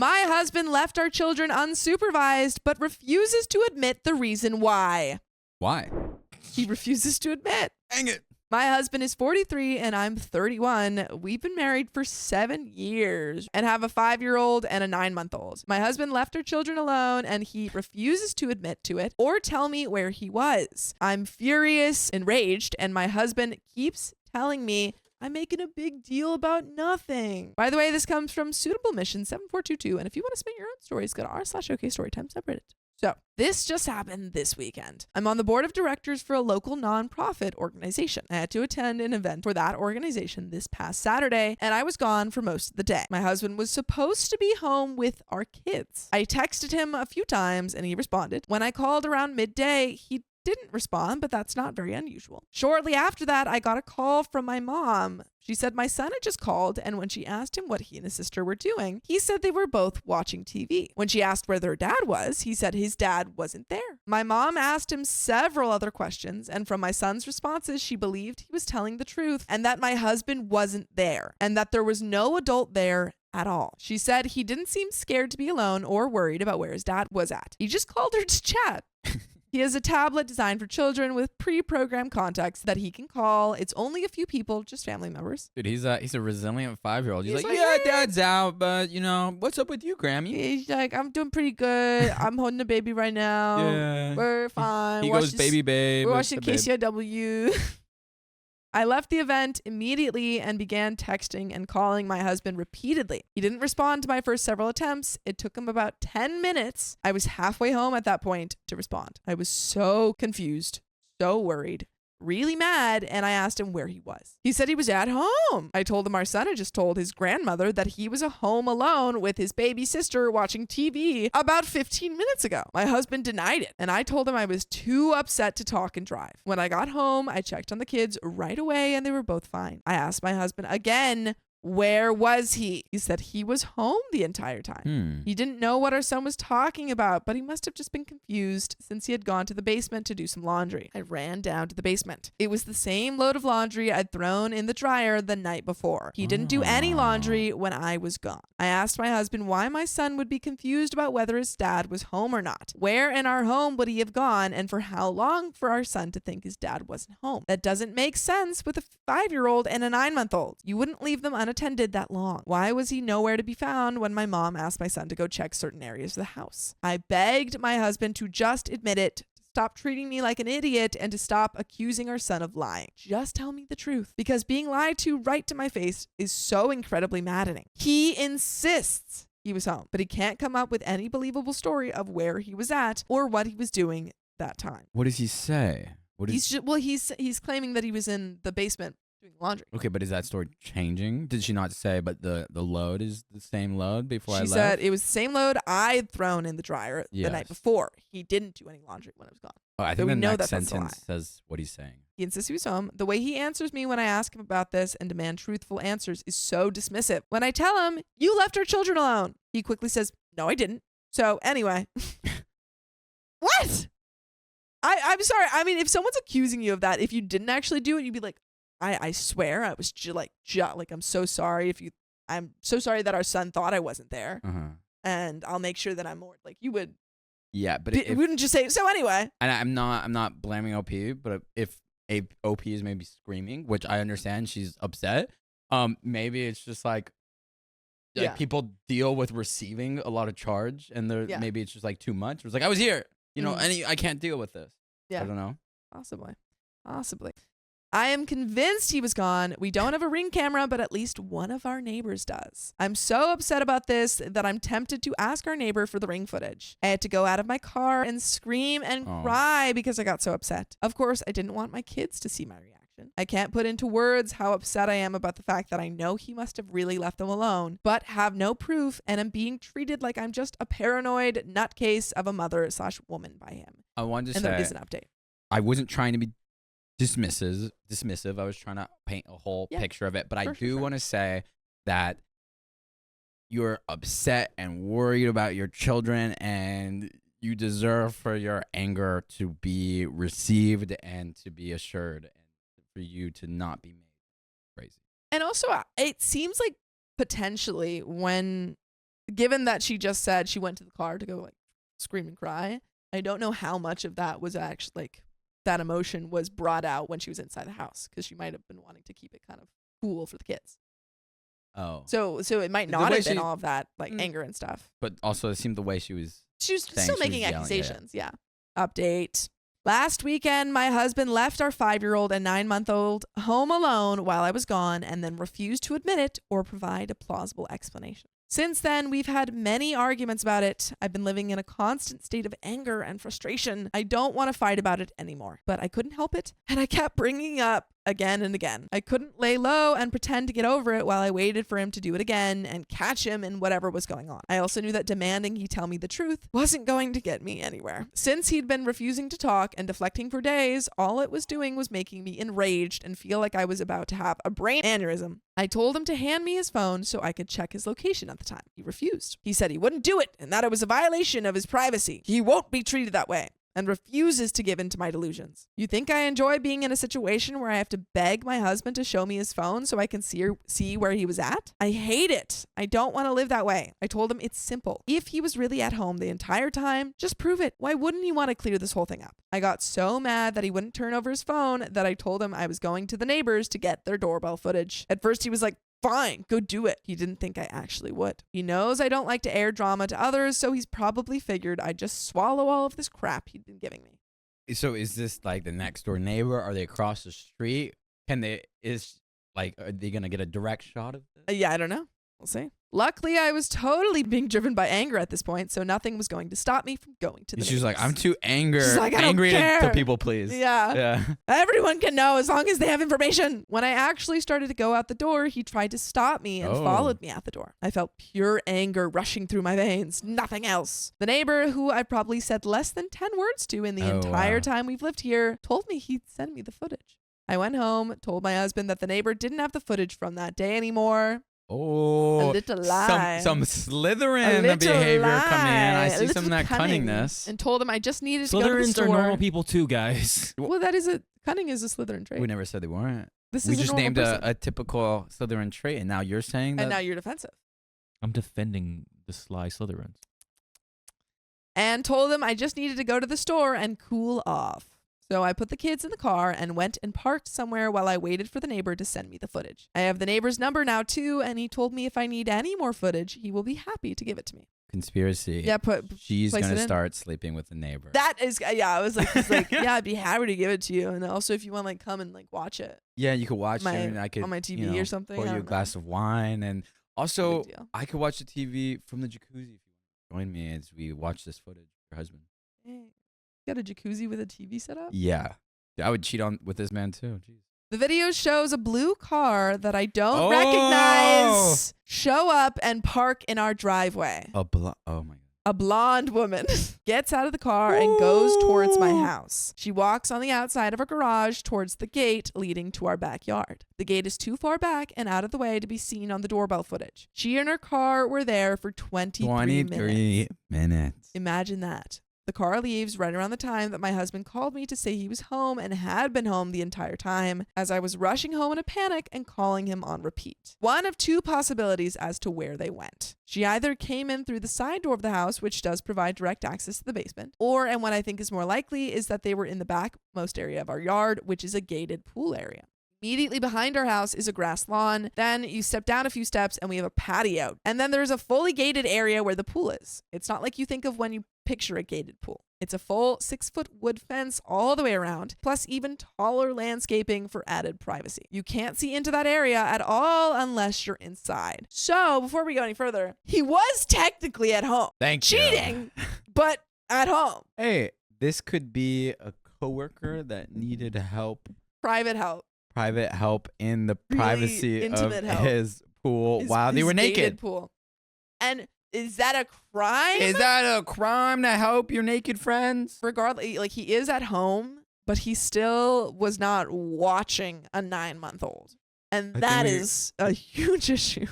My husband left our children unsupervised, but refuses to admit the reason why. Why? He refuses to admit. Dang it. My husband is 43 and I'm 31. We've been married for 7 years and have a 5-year-old and a 9-month-old. My husband left our children alone and he refuses to admit to it or tell me where he was. I'm furious, enraged, and my husband keeps telling me I'm making a big deal about nothing. By the way, this comes from Suitable Mission 7422. And if you want to submit your own stories, go to r/OKStorytime subreddit. So this just happened this weekend. I'm on the board of directors for a local nonprofit organization. I had to attend an event for that organization this past Saturday, and I was gone for most of the day. My husband was supposed to be home with our kids. I texted him a few times and he responded. When I called around midday, he didn't respond, but that's not very unusual. Shortly after that, I got a call from my mom. She said my son had just called, and when she asked him what he and his sister were doing, he said they were both watching TV. When she asked where their dad was, he said his dad wasn't there. My mom asked him several other questions, and from my son's responses, she believed he was telling the truth and that my husband wasn't there and that there was no adult there at all. She said he didn't seem scared to be alone or worried about where his dad was at. He just called her to chat. He has a tablet designed for children with pre-programmed contacts that he can call. It's only a few people, just family members. Dude, he's a resilient 5-year-old. He's like, like, yeah, "Hey." dad's out, but what's up with you, Grammy? He's like, I'm doing pretty good. I'm holding a baby right now. Yeah. We're fine. He Watch goes, this- baby babe. We're it's watching the babe." KCIW. I left the event immediately and began texting and calling my husband repeatedly. He didn't respond to my first several attempts. It took him about 10 minutes. I was halfway home at that point to respond. I was so confused, so worried, really mad, and I asked him where he was. He said he was at home. I told him our son had just told his grandmother that he was home alone with his baby sister watching TV about 15 minutes ago. My husband denied it, and I told him I was too upset to talk and drive. When I got home, I checked on the kids right away, and they were both fine. I asked my husband again, where was he? He said he was home the entire time. He didn't know what our son was talking about, but he must have just been confused since he had gone to the basement to do some laundry. I ran down to the basement. It was the same load of laundry I'd thrown in the dryer the night before. He didn't do any laundry when I was gone. I asked my husband why my son would be confused about whether his dad was home or not. Where in our home would he have gone, and for how long for our son to think his dad wasn't home? That doesn't make sense with a 5-year-old and a 9-month-old. You wouldn't leave them unattended that long. Why was he nowhere to be found when my mom asked my son to go check certain areas of the house? I begged my husband to just admit it, to stop treating me like an idiot, and to stop accusing our son of lying. Just tell me the truth, because being lied to right to my face is so incredibly maddening. He insists he was home, but he can't come up with any believable story of where he was at or what he was doing that time. What does he say? He's claiming that he was in the basement doing laundry. Okay, but is that story changing? Did she not say, but the load is the same load before I left? She said it was the same load I'd thrown in the dryer the night before. He didn't do any laundry when I was gone. Oh, I So think we the know next that's a sentence says what he's saying. He insists he was home. The way he answers me when I ask him about this and demand truthful answers is so dismissive. When I tell him, you left our children alone, he quickly says, no, I didn't. So anyway. What? I'm sorry. I mean, if someone's accusing you of that, if you didn't actually do it, you'd be like, I swear I was I'm so sorry I'm so sorry that our son thought I wasn't there. And I'll make sure that I'm more like you would. Yeah, but you wouldn't just say, so anyway. And I'm not blaming OP, but if OP is maybe screaming, which I understand she's upset, maybe it's just like people deal with receiving a lot of charge, and maybe it's just like too much. It's like, I was here, and I can't deal with this. Yeah. I don't know. Possibly. I am convinced he was gone. We don't have a Ring camera, but at least one of our neighbors does. I'm so upset about this that I'm tempted to ask our neighbor for the Ring footage. I had to go out of my car and scream and cry because I got so upset. Of course, I didn't want my kids to see my reaction. I can't put into words how upset I am about the fact that I know he must have really left them alone, but have no proof and am being treated like I'm just a paranoid nutcase of a mother/woman by him. I wanted to say, there is an update. I wasn't trying to be dismissive. I was trying to paint a whole picture of it, but I do want to say that you're upset and worried about your children, and you deserve for your anger to be received and to be assured, and for you to not be made crazy. And also, it seems like potentially when given that she just said she went to the car to go like scream and cry, I don't know how much of that was actually like that emotion was brought out when she was inside the house, because she might have been wanting to keep it kind of cool for the kids. Oh. So it might not have been all of that like anger and stuff. But also it seemed the way she was still making accusations. Yeah. Update. Last weekend, my husband left our 5-year-old and 9-month-old home alone while I was gone and then refused to admit it or provide a plausible explanation. Since then, we've had many arguments about it. I've been living in a constant state of anger and frustration. I don't want to fight about it anymore, but I couldn't help it, and I kept bringing it up again and again. I couldn't lay low and pretend to get over it while I waited for him to do it again and catch him in whatever was going on. I also knew that demanding he tell me the truth wasn't going to get me anywhere. Since he'd been refusing to talk and deflecting for days, all it was doing was making me enraged and feel like I was about to have a brain aneurysm. I told him to hand me his phone so I could check his location at the time. He refused. He said he wouldn't do it and that it was a violation of his privacy. He won't be treated that way, and refuses to give in to my delusions. You think I enjoy being in a situation where I have to beg my husband to show me his phone so I can see where he was at? I hate it. I don't want to live that way. I told him it's simple. If he was really at home the entire time, just prove it. Why wouldn't he want to clear this whole thing up? I got so mad that he wouldn't turn over his phone that I told him I was going to the neighbors to get their doorbell footage. At first he was like, fine, go do it. He didn't think I actually would. He knows I don't like to air drama to others, so he's probably figured I'd just swallow all of this crap he'd been giving me. So is this like the next door neighbor? Are they across the street? Are they going to get a direct shot of this? Yeah, I don't know. We'll see. Luckily, I was totally being driven by anger at this point, so nothing was going to stop me from going to the She's neighbors. like, I'm too angry care. to people please. Yeah. Everyone can know as long as they have information. When I actually started to go out the door, he tried to stop me and followed me out the door. I felt pure anger rushing through my veins, nothing else. The neighbor, who I probably said less than 10 words to in the entire time we've lived here, told me he'd send me the footage. I went home, told my husband that the neighbor didn't have the footage from that day anymore. Oh, a little lie. Some Slytherin behavior coming in. I see some of that cunningness. And told him I just needed to go to the store. Slytherins are normal people too, guys. Well, cunning is a Slytherin trait. We never said they weren't. We just named a typical Slytherin trait, and now you're saying that. And now you're defensive. I'm defending the sly Slytherins. And told him I just needed to go to the store and cool off. So I put the kids in the car and went and parked somewhere while I waited for the neighbor to send me the footage. I have the neighbor's number now too, and he told me if I need any more footage, he will be happy to give it to me. Conspiracy. Yeah, she's going to start sleeping with the neighbor. That is, yeah, I was like, he's like, yeah, I'd be happy to give it to you. And also if you want to like come and like watch it. Yeah, you could watch it and I could, on my TV or something. Pour you a glass of wine. And also I could watch the TV from the jacuzzi if you want to join me as we watch this footage with your husband. Hey, you got a jacuzzi with a TV set up? Yeah. I would cheat with this man too. Jeez. The video shows a blue car that I don't recognize show up and park in our driveway. Oh my God. A blonde woman gets out of the car and goes towards my house. She walks on the outside of our garage towards the gate leading to our backyard. The gate is too far back and out of the way to be seen on the doorbell footage. She and her car were there for 23 minutes. Imagine that. The car leaves right around the time that my husband called me to say he was home and had been home the entire time, as I was rushing home in a panic and calling him on repeat. One of two possibilities as to where they went. She either came in through the side door of the house, which does provide direct access to the basement, or, and what I think is more likely, is that they were in the backmost area of our yard, which is a gated pool area. Immediately behind our house is a grass lawn. Then you step down a few steps and we have a patio. And then there's a fully gated area where the pool is. It's not like you think of when you picture a gated pool. It's a full 6-foot wood fence all the way around, plus even taller landscaping for added privacy. You can't see into that area at all unless you're inside. So before we go any further, he was technically at home. Cheating, but at home. Hey, this could be a coworker that needed help. Private help in the really privacy of his pool while they were naked. Pool. And is that a crime? Is that a crime to help your naked friends? Regardless, like he is at home, but he still was not watching a 9-month-old. And that is a huge issue.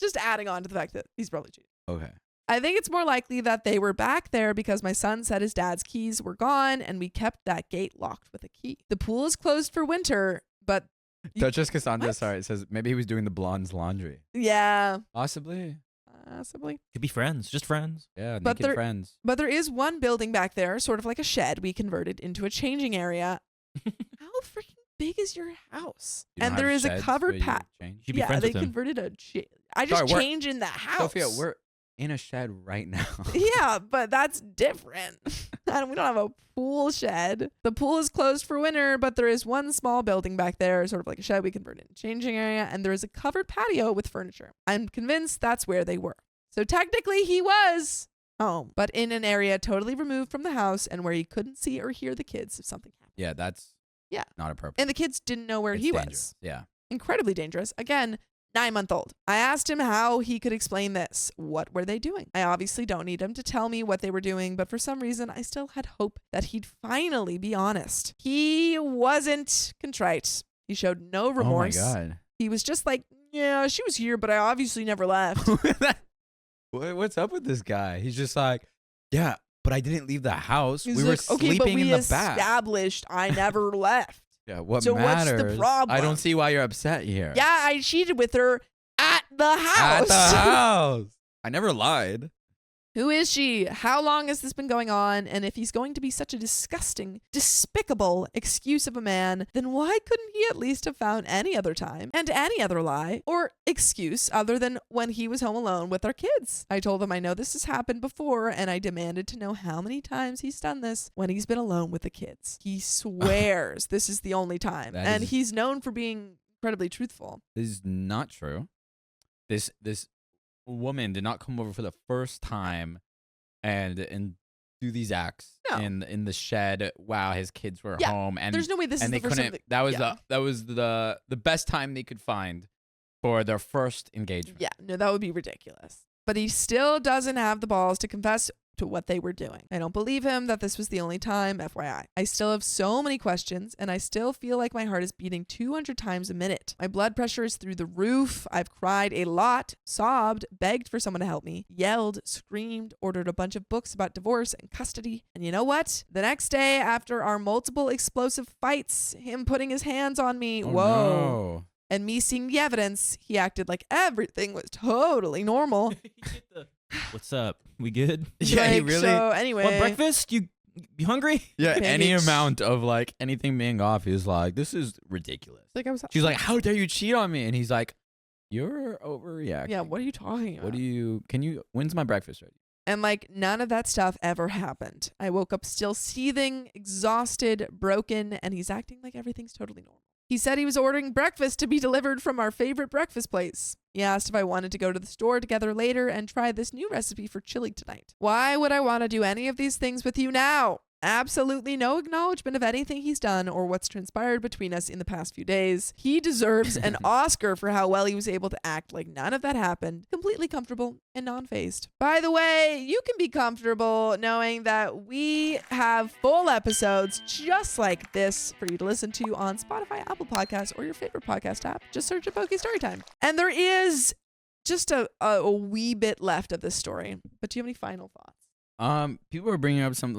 Just adding on to the fact that he's probably cheating. Okay. I think it's more likely that they were back there because my son said his dad's keys were gone and we kept that gate locked with a key. The pool is closed for winter, but... Duchess Cassandra, sorry, it says maybe he was doing the blonde's laundry. Yeah. Possibly. Possibly. Could be friends, just friends. Yeah, But naked friends. But there is one building back there, sort of like a shed we converted into a changing area. How freaking big is your house? You don't And there have is a sheds covered where you pat. change? You'd be Yeah, friends they with him. converted I just Sorry, we're- changed in the house. Sophia, we're in a shed right now. Yeah, but that's different. And we don't have a pool shed. The pool is closed for winter, but there is one small building back there, sort of like a shed we converted into a changing area, and there is a covered patio with furniture. I'm convinced that's where they were. So technically he was home, but in an area totally removed from the house and where he couldn't see or hear the kids if something happened. Yeah, that's not appropriate. And the kids didn't know where It's he dangerous. was. Yeah. Incredibly dangerous. Again, 9-month-old. I asked him how he could explain this. What were they doing? I obviously don't need him to tell me what they were doing, but for some reason, I still had hope that he'd finally be honest. He wasn't contrite. He showed no remorse. Oh my God. He was just like, yeah, she was here, but I obviously never left. What's up with this guy? He's just like, yeah, but I didn't leave the house. He's we were like, okay, but sleeping we in the back. established I never left. Yeah, what So what's the matters? problem? I don't see why you're upset here. Yeah, I cheated with her at the At house. the house. I never lied. Who is she? How long has this been going on? And if he's going to be such a disgusting, despicable excuse of a man, then why couldn't he at least have found any other time and any other lie or excuse other than when he was home alone with our kids? I told him I know this has happened before, and I demanded to know how many times he's done this when he's been alone with the kids. He swears this is the only time. That And is- he's known for being incredibly truthful. This is not true. This woman did not come over for the first time and do these acts No. in the shed while his kids were Yeah, home, and There's no way this is and the they first time. couldn't. That was yeah. the best time they could find for their first engagement. Yeah, no, that would be ridiculous. But he still doesn't have the balls to confess to what they were doing. I don't believe him that this was the only time, FYI. I still have so many questions, and I still feel like my heart is beating 200 times a minute. My blood pressure is through the roof. I've cried a lot, sobbed, begged for someone to help me, yelled, screamed, ordered a bunch of books about divorce and custody. And you know what? The next day, after our multiple explosive fights, him putting his hands on me, Oh, whoa, no. and me seeing the evidence, he acted like everything was totally normal. What's up? We good? Yeah, he Like, really. So anyway, Want breakfast? You hungry? Yeah, any Pancakes. amount of like anything being off, he's like, this is ridiculous. like I was. She's like, how dare you cheat on me? And he's like, you're overreacting. Yeah, what are you talking about? When's my breakfast ready? And like none of that stuff ever happened. I woke up still seething, exhausted, broken, and he's acting like everything's totally normal. He said he was ordering breakfast to be delivered from our favorite breakfast place. He asked if I wanted to go to the store together later and try this new recipe for chili tonight. Why would I want to do any of these things with you now? Absolutely no acknowledgement of anything he's done or what's transpired between us in the past few days. He deserves an Oscar for how well he was able to act like none of that happened, completely comfortable and non-phased. By the way, you can be comfortable knowing that we have full episodes just like this for you to listen to on Spotify, Apple Podcasts, or your favorite podcast app. Just search OK Storytime. And there is just a wee bit left of this story. But do you have any final thoughts? People are bringing up some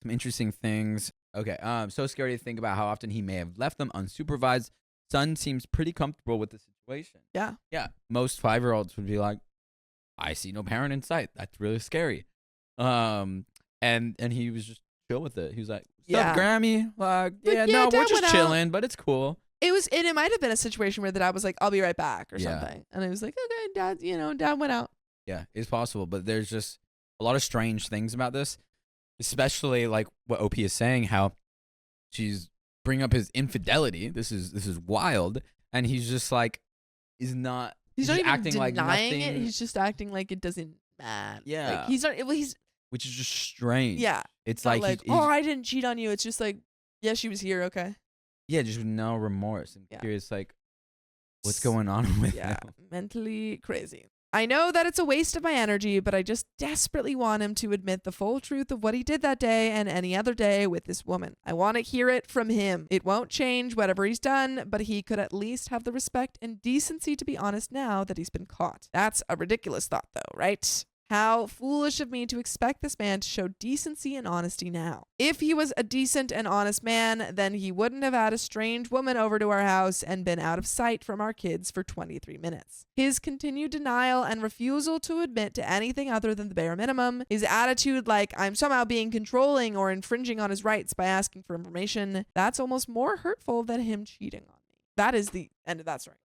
interesting things. Okay, so scary to think about how often he may have left them unsupervised. Son seems pretty comfortable with the situation. Yeah. Yeah, most 5-year-olds would be like, I see no parent in sight. That's really scary. And he was just chill with it. He was like, "What's up, Yeah. Grammy? Like, yeah, yeah, no, we're Dad went just out." chilling, but it's cool." It might have been a situation where the dad was like, I'll be right back or Yeah. something. And I was like, okay, dad went out. Yeah, it's possible, but there's just a lot of strange things about this, especially like what OP is saying, how she's bringing up his infidelity. This is wild, and he's just like, he's not He's not even acting like denying it. nothing. He's just acting like it doesn't matter. Yeah. Like, he's not, well, he's, which is just strange. yeah. It's Not like, oh, I didn't cheat on you. It's just like, yeah, she was here. Okay. yeah, just with no remorse. I'm Yeah. curious, like, what's going on with Yeah. him? Mentally crazy. I know that it's a waste of my energy, but I just desperately want him to admit the full truth of what he did that day and any other day with this woman. I want to hear it from him. It won't change whatever he's done, but he could at least have the respect and decency to be honest now that he's been caught. That's a ridiculous thought, though, right? How foolish of me to expect this man to show decency and honesty now. If he was a decent and honest man, then he wouldn't have had a strange woman over to our house and been out of sight from our kids for 23 minutes. His continued denial and refusal to admit to anything other than the bare minimum, his attitude like I'm somehow being controlling or infringing on his rights by asking for information, that's almost more hurtful than him cheating on me. That is the end of that story.